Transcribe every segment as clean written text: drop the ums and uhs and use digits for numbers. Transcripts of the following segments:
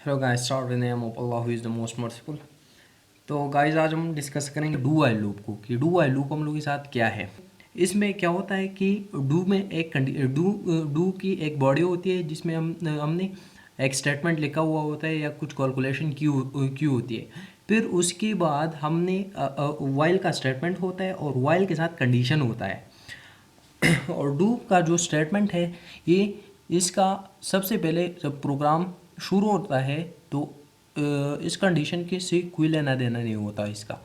Hello guys, start with name of Allah who is the most merciful. तो guys आज हम discuss करेंगे do while loop को कि डू वाइल लूप हम लोग के साथ क्या है। इसमें क्या होता है कि डू में एक डू की एक बॉडी होती है जिसमें हमने एक स्टेटमेंट लिखा हुआ होता है या कुछ कैलकुलेशन की होती है। फिर उसके बाद हमने वाइल का स्टेटमेंट होता है और वाइल के साथ कंडीशन होता है। और डू का जो स्टेटमेंट है ये इसका सबसे पहले जब प्रोग्राम शुरू होता है तो इस कंडीशन के से कोई लेना देना नहीं होता। इसका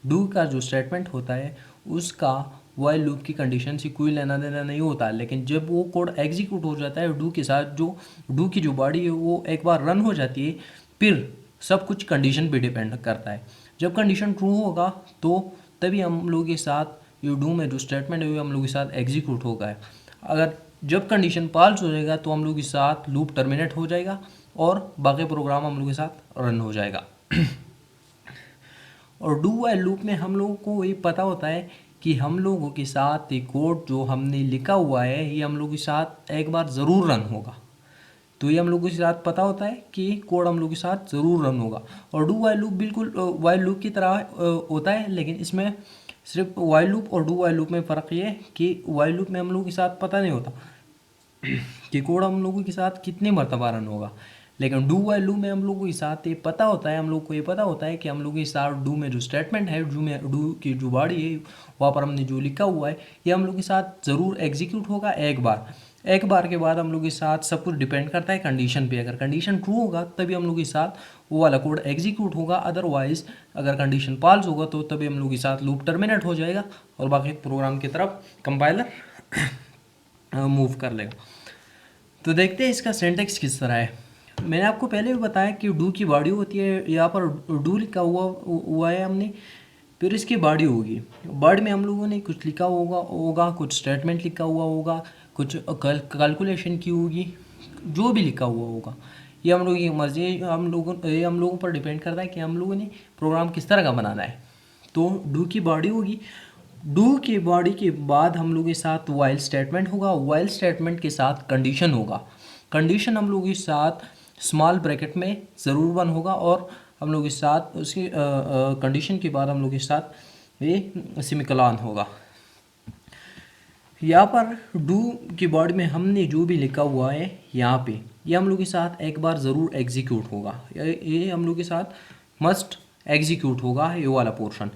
डू का जो स्टेटमेंट होता है उसका वाइल लूप की कंडीशन से कोई लेना देना नहीं होता। लेकिन जब वो कोड एग्जीक्यूट हो जाता है डू के साथ, जो डू की जो बॉडी है वो एक बार रन हो जाती है, फिर सब कुछ कंडीशन पे डिपेंड करता है। जब कंडीशन ट्रू होगा तो तभी हम लोग के साथ ये डू में जो स्टेटमेंट है वो हम लोग के साथ एग्जीक्यूट होगा। अगर जब कंडीशन पाल्स हो जाएगा तो हम लोग के साथ लूप टर्मिनेट हो जाएगा और बाकी प्रोग्राम हम लोग के साथ रन हो जाएगा। और डू वाइल लूप में हम लोगों को ये पता होता है कि हम लोगों के साथ ये कोड जो हमने लिखा हुआ है ये हम लोग के साथ एक बार ज़रूर रन होगा। तो ये हम लोगों के साथ पता होता है कि कोड हम लोग के साथ ज़रूर रन होगा। और डू वाइल लूप बिल्कुल वाइल लूप की तरह होता है, लेकिन इसमें सिर्फ वाइल लूप और डू वाइल लूप में फ़र्क ये है कि वाइल लूप में हम लोगों के साथ पता नहीं होता कि कोड हम लोगों के साथ कितनी मरतबा रन होगा। लेकिन डू वाइल लूप में हम लोगों के साथ ये पता होता है, हम लोग को ये पता होता है कि हम लोगों के साथ डू में जो स्टेटमेंट है, डू की जो बॉडी है वहाँ पर हमने जो लिखा हुआ है ये हम लोग के साथ ज़रूर एग्जीक्यूट होगा एक बार के बाद हम लोग के साथ सब कुछ डिपेंड करता है कंडीशन पे। अगर कंडीशन ट्रू होगा तभी हम लोग के साथ वो वाला कोड एग्जीक्यूट होगा, अदरवाइज अगर कंडीशन फॉल्स होगा तो तभी हम लोग के साथ लूप टर्मिनेट हो जाएगा और बाकी प्रोग्राम की तरफ कंपाइलर मूव कर लेगा। तो देखते हैं इसका सिंटैक्स किस तरह है। मैंने आपको पहले भी बताया कि डू की बॉडी होती है, यहाँ पर डू लिखा हुआ है हमने, फिर इसकी बॉडी होगी। बॉडी में हम लोगों ने कुछ लिखा होगा, कुछ स्टेटमेंट लिखा हुआ होगा, कुछ कैलकुलेशन की होगी, जो भी लिखा हुआ होगा ये हम लोगों की मर्जी है। ये हम लोगों पर डिपेंड करता है कि हम लोगों ने प्रोग्राम किस तरह का बनाना है। तो डू की बॉडी होगी, डू की बॉडी के बाद हम लोग के साथ वाइल स्टेटमेंट होगा, वाइल स्टेटमेंट के साथ कंडीशन होगा। कंडीशन हम लोग के साथ स्मॉल ब्रैकेट में ज़रूर वन होगा और हम लोग के साथ उसकी कंडीशन के बाद हम लोग के साथ ये सेमीकोलन होगा। यहाँ पर डू की बॉडी में हमने जो भी लिखा हुआ है यहाँ पे ये हम लोग के साथ एक बार ज़रूर एग्जीक्यूट होगा। ये हम लोग के साथ मस्ट एग्जीक्यूट होगा ये वाला पोर्शन।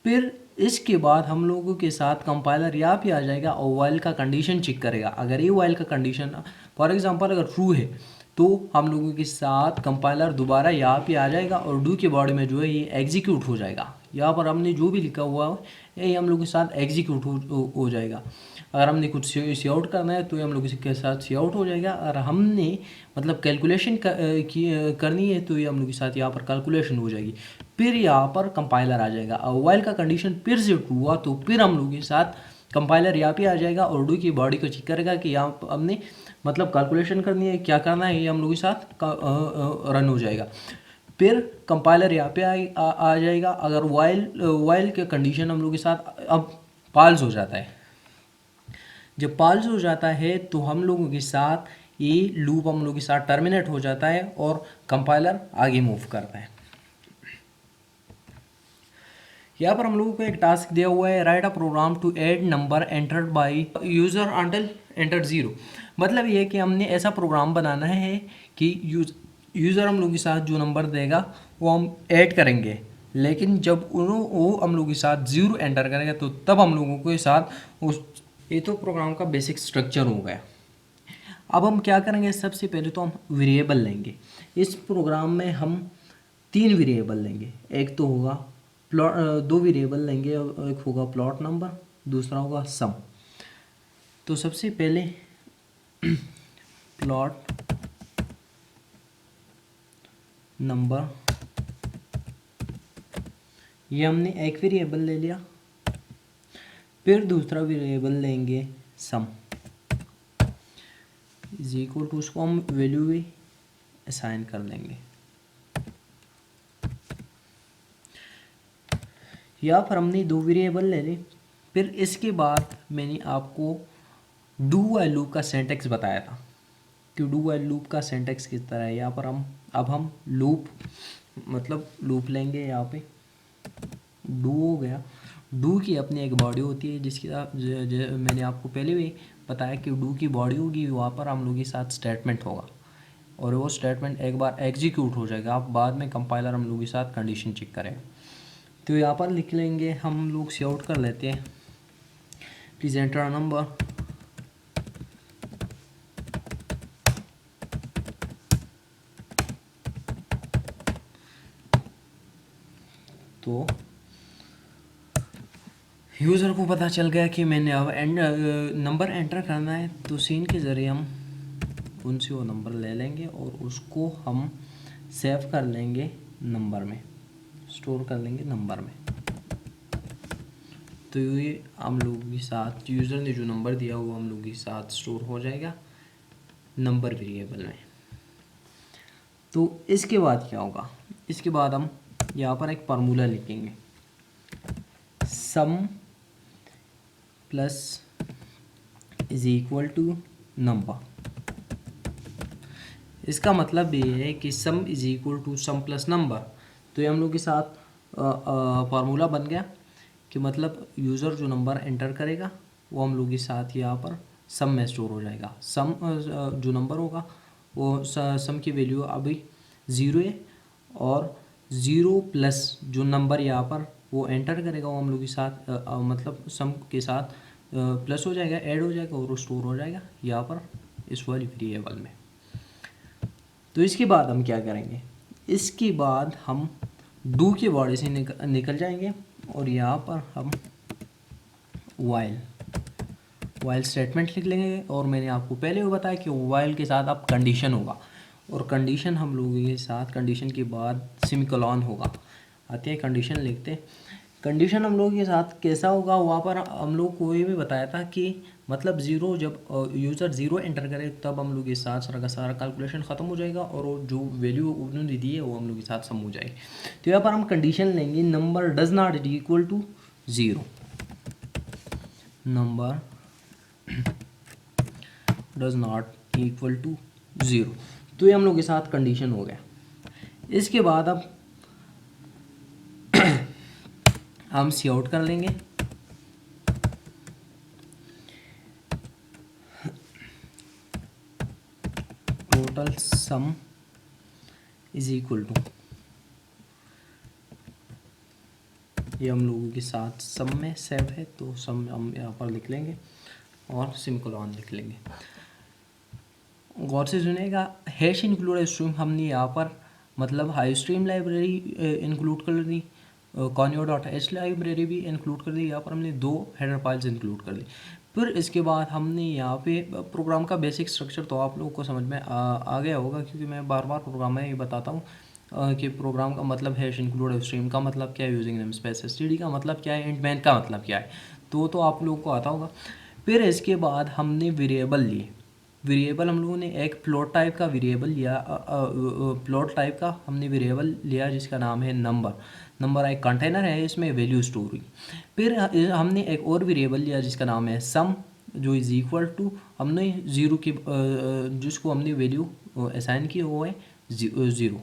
फिर इसके बाद हम लोगों के साथ कंपाइलर यहाँ पे आ जाएगा और वाइल का कंडीशन चेक करेगा। अगर ये वाइल का कंडीशन फॉर एग्जांपल अगर ट्रू है तो हम लोगों के साथ कंपाइलर दोबारा यहाँ पे आ जाएगा और डू के बॉडी में जो है ये एग्जीक्यूट हो जाएगा। यहाँ पर हमने जो भी लिखा हुआ है ये हम लोग के साथ एग्जीक्यूट हो जाएगा। अगर हमने कुछ सी आउट करना है तो ये हम लोग के साथ सी आउट हो जाएगा। अगर हमने मतलब कैलकुलेशन करनी है तो ये हम लोग के साथ यहाँ पर कैलकुलेशन हो जाएगी। फिर यहाँ पर कंपाइलर आ जाएगा और वाइल का कंडीशन फिर से ट्रू हुआ तो फिर हम लोग के साथ कंपाइलर यहाँ पे आ जाएगा और डू की बॉडी को चेक करेगा कि यहाँ हमने मतलब कैलकुलेशन करनी है, क्या करना है, ये हम लोग के साथ रन हो जाएगा। फिर कंपाइलर यहाँ पे आ जाएगा। अगर वाइल के कंडीशन हम लोग के साथ अब पाल्स हो जाता है, जब पाल्स हो जाता है तो हम लोगों के साथ ये लूप हम लोग के साथ टर्मिनेट हो जाता है और कंपाइलर आगे मूव करता है। यहाँ पर हम लोगों को एक टास्क दिया हुआ है, write a program to add number entered by user until enter 0। मतलब ये है कि हमने ऐसा प्रोग्राम बनाना है कि यूज़र हम लोग के साथ जो नंबर देगा वो हम ऐड करेंगे, लेकिन जब वो हम लोग के साथ 0 एंटर करेगा तो तब हम लोगों के साथ उस ये तो प्रोग्राम का बेसिक स्ट्रक्चर हो गया। अब हम क्या करेंगे, सबसे पहले तो हम वेरिएबल लेंगे। इस प्रोग्राम में हम 3 वेरिएबल लेंगे। एक तो होगा प्लॉट, 2 वेरिएबल लेंगे, एक होगा प्लॉट नंबर, दूसरा होगा सम। तो सबसे पहले प्लॉट नंबर ये हमने एक वेरिएबल ले लिया। फिर दूसरा वेरिएबल लेंगे सम इज इक्वल टू, उसको हम वैल्यू भी असाइन कर देंगे। यहाँ पर हमने 2 वेरिएबल ले ली। फिर इसके बाद मैंने आपको डू वाइल लूप का सिंटैक्स बताया था। कि डू वाइल लूप का सिंटैक्स किस तरह है। यहाँ पर हम लूप मतलब लूप लेंगे। यहाँ पे डू हो गया। डू की अपनी एक बॉडी होती है जिसकी मैंने आपको पहले भी बताया कि डू की बॉडी होगी, वहाँ पर हम लोग के साथ स्टेटमेंट होगा और वो स्टेटमेंट एक बार एग्जीक्यूट हो जाएगा। आप बाद में कंपाइलर हम लोग के साथ कंडीशन चेक करेंगे। तो यहाँ पर लिख लेंगे, हम लोग सी आउट कर लेते हैं, प्लीज़ एंटर अ नंबर। तो यूज़र को पता चल गया कि मैंने अब नंबर एंटर करना है, तो सीन के ज़रिए हम उनसे वो नंबर ले लेंगे और उसको हम सेव कर लेंगे नंबर में, स्टोर कर लेंगे नंबर में। तो ये हम लोगों के साथ यूज़र ने जो नंबर दिया वो हम लोगों के साथ स्टोर हो जाएगा नंबर वेरिएबल में। तो इसके बाद क्या होगा, इसके बाद हम यहाँ पर एक फार्मूला लिखेंगे, sum plus is equal to number. इसका मतलब ये है कि sum is equal to sum plus number. तो ये हम लोग के साथ फार्मूला बन गया कि मतलब यूज़र जो नंबर एंटर करेगा वो हम लोग के साथ यहाँ पर सम में स्टोर हो जाएगा। सम जो नंबर होगा वो सम की वैल्यू अभी 0 है और 0 प्लस जो नंबर यहाँ पर वो एंटर करेगा वो हम लोग के साथ मतलब सम के साथ प्लस हो जाएगा, ऐड हो जाएगा और वो स्टोर हो जाएगा यहाँ पर इस वाली वेरिएबल में। तो इसके बाद हम क्या करेंगे, इसके बाद हम डू के बॉडी से निकल जाएंगे और यहाँ पर हम वाइल स्टेटमेंट लिख लेंगे। और मैंने आपको पहले भी बताया कि वाइल के साथ अब कंडीशन होगा और कंडीशन हम लोगों के साथ कंडीशन के बाद सेमीकोलन होगा। आते हैं कंडीशन लिखते हैं। कंडीशन हम लोगों के साथ कैसा होगा, वहाँ पर हम लोग को ये भी बताया था कि मतलब ज़ीरो, जब यूज़र ज़ीरो एंटर करे तब हम लोग के साथ सारा का सारा कैलकुलेशन ख़त्म हो जाएगा और वो जो वैल्यू उन्होंने दी है वो हम लोग के साथ सम हो जाएगी। तो यहाँ पर हम कंडीशन लेंगे, number does not equal to zero, number does not equal to zero. तो ये हम लोग के साथ कंडीशन हो गया। इसके बाद अब हम सी आउट कर लेंगे, total sum is equal to, ये हम लोगों के साथ सम में सेव है तो सम हम यहाँ पर लिख लेंगे और सेमीकोलन लिख लेंगे। गौर से सुनिएगा, हैश इंक्लूड स्ट्रीम हमने यहाँ पर मतलब हाई स्ट्रीम लाइब्रेरी इंक्लूड कर दी, conio.h लाइब्रेरी भी इंक्लूड कर दी। यहाँ पर हमने 2 हेडर फाइल्स इंक्लूड कर दी। फिर इसके बाद हमने यहाँ पे प्रोग्राम का बेसिक स्ट्रक्चर तो आप लोगों को समझ में आ गया होगा, क्योंकि मैं बार बार प्रोग्राम में ये बताता हूँ कि प्रोग्राम का मतलब हैश इंक्लूड स्ट्रीम का मतलब क्या है, यूजिंग नेम स्पेस std का मतलब क्या है, इंट मैन का मतलब क्या है, तो आप लोगों को आता होगा। फिर इसके बाद हमने वेरिएबल लिए। वेरिएबल हम लोगों ने एक फ्लोट टाइप का वेरिएबल लिया, फ्लोट टाइप का हमने वेरिएबल लिया जिसका नाम है नंबर। नंबर एक कंटेनर है, इसमें वैल्यू स्टोर हुई। फिर हमने एक और वेरिएबल लिया जिसका नाम है सम, जो इज़ इक्वल टू हमने ज़ीरो की जिसको हमने वैल्यू असाइन की वो है ज़ीरो,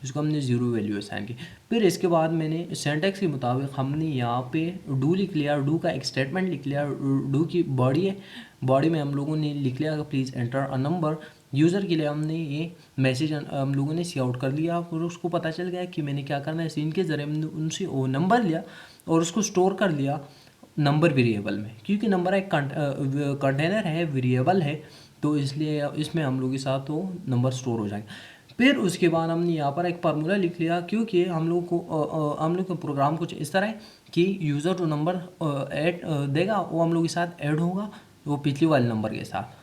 जिसको हमने ज़ीरो वैल्यू असाइन की। फिर इसके बाद मैंने सिंटैक्स के मुताबिक हमने यहाँ पे डू लिख लिया, डू का एक स्टेटमेंट लिख लिया। डू की बॉडी है, बॉडी में हम लोगों ने लिख लिया please enter a number. User के लिए हमने ये मैसेज हम लोगों ने सी आउट कर लिया और उसको पता चल गया कि मैंने क्या करना है। सीन के ज़रिए हमने उनसे वो नंबर लिया और उसको स्टोर कर लिया नंबर वेरिएबल में, क्योंकि नंबर एक कंटेनर है, वेरिएबल है, तो इसलिए इसमें हम लोग के साथ वो नंबर स्टोर हो जाएगा। फिर उसके बाद हमने यहाँ पर एक फार्मूला लिख लिया, क्योंकि हम लोग का प्रोग्राम कुछ इस तरह है कि यूज़र जो नंबर ऐड देगा वो हम लोग के साथ ऐड होगा वो पिछले वाले नंबर के साथ।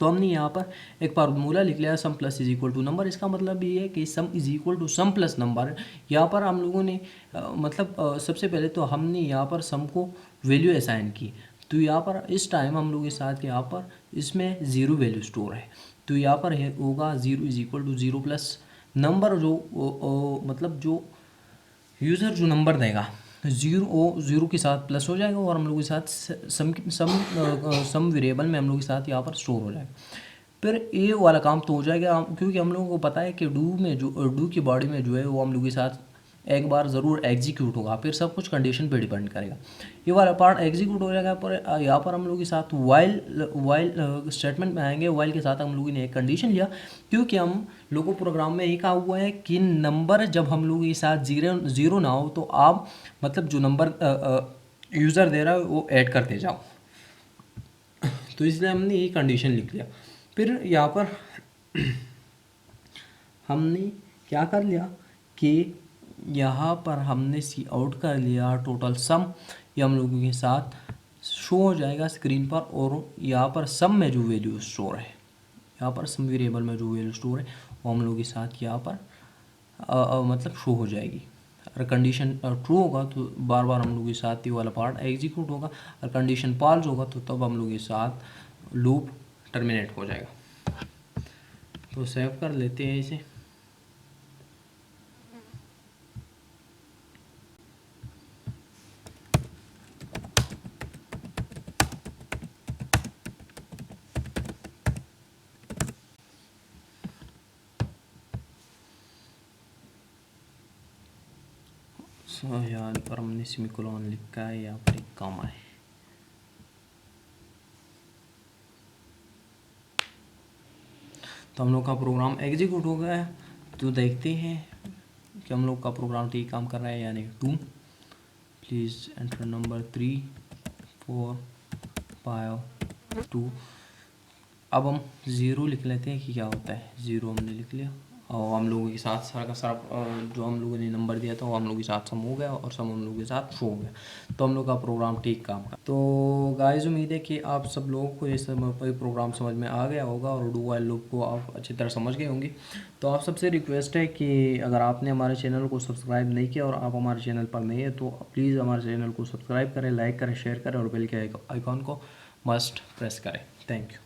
तो हमने यहाँ पर एक फार्मूला लिख लिया, sum plus is equal to number. इसका मतलब ये है कि sum is equal to sum plus number. यहाँ पर हम लोगों ने सबसे पहले तो हमने यहाँ पर सम को वैल्यू असाइन की। तो यहाँ पर इस टाइम हम लोग के साथ यहाँ पर इसमें ज़ीरो वैल्यू स्टोर है, तो यहाँ पर होगा zero is equal to zero plus number, जो मतलब जो यूज़र जो नंबर देगा ज़ीरो के साथ प्लस हो जाएगा और हम लोग के साथ सम वेरिएबल में हम लोग के साथ यहाँ पर स्टोर हो जाएगा। फिर ये वाला काम तो हो जाएगा क्योंकि हम लोगों को पता है कि डू की बॉडी में जो है वो हम लोग के साथ एक बार ज़रूर एग्जीक्यूट होगा, फिर सब कुछ कंडीशन पे डिपेंड करेगा। ये वाला पार्ट एग्जीक्यूट हो जाएगा, पर यहाँ पर हम लोग के साथ वाइल स्टेटमेंट में आएंगे। वाइल के साथ हम लोगों ने एक कंडीशन लिया, क्योंकि हम लोगों प्रोग्राम में ये कहा हुआ है कि नंबर जब हम लोग के साथ ज़ीरो ना हो तो आप मतलब जो नंबर यूज़र दे रहा है वो ऐड करते जाओ। तो इसलिए हमने ये कंडीशन लिख लिया। फिर यहाँ पर हमने क्या कर लिया कि यहाँ पर हमने सी आउट कर लिया टोटल सम, ये हम लोगों के साथ शो हो जाएगा स्क्रीन पर। और यहाँ पर सम में जो वैल्यू स्टोर है, यहाँ पर सम वेरिएबल में जो वैल्यू स्टोर है वो हम लोगों के साथ यहाँ पर मतलब शो हो जाएगी। अगर कंडीशन ट्रू होगा तो बार बार हम लोग के साथ ये वाला पार्ट एग्जीक्यूट होगा, और कंडीशन फॉल्स होगा तो तब हम लोग के साथ लूप टर्मिनेट हो जाएगा। तो सेव कर लेते हैं इसे। यहाँ पर हमने सेमीकोलन लिखा है, यहाँ पर एक कॉमा है। तो हम लोग का प्रोग्राम एग्जीक्यूट हो गया है। तो देखते हैं कि हम लोग का प्रोग्राम ठीक काम कर रहा है यानी 2। Please enter number 3 4 5 2। अब हम 0 लिख लेते हैं कि क्या होता है। 0 हमने लिख लिया और हम लोगों के साथ सारा का सारा जो हम लोगों ने नंबर दिया था वो हम लोगों के साथ सम हो गया और सम हम लोगों के साथ शो हो गया। तो हम लोग का प्रोग्राम ठीक काम का। तो गाइस उम्मीद है कि आप सब लोगों को ये सब प्रोग्राम समझ में आ गया होगा और डू वाइल लूप को आप अच्छी तरह समझ गए होंगे। तो आप सबसे रिक्वेस्ट है कि अगर आपने हमारे चैनल को सब्सक्राइब नहीं किया और आप हमारे चैनल पर नहीं है तो प्लीज़ हमारे चैनल को सब्सक्राइब करें, लाइक करें, शेयर करें और बेल के आइकॉन को मस्ट प्रेस करें। Thank you.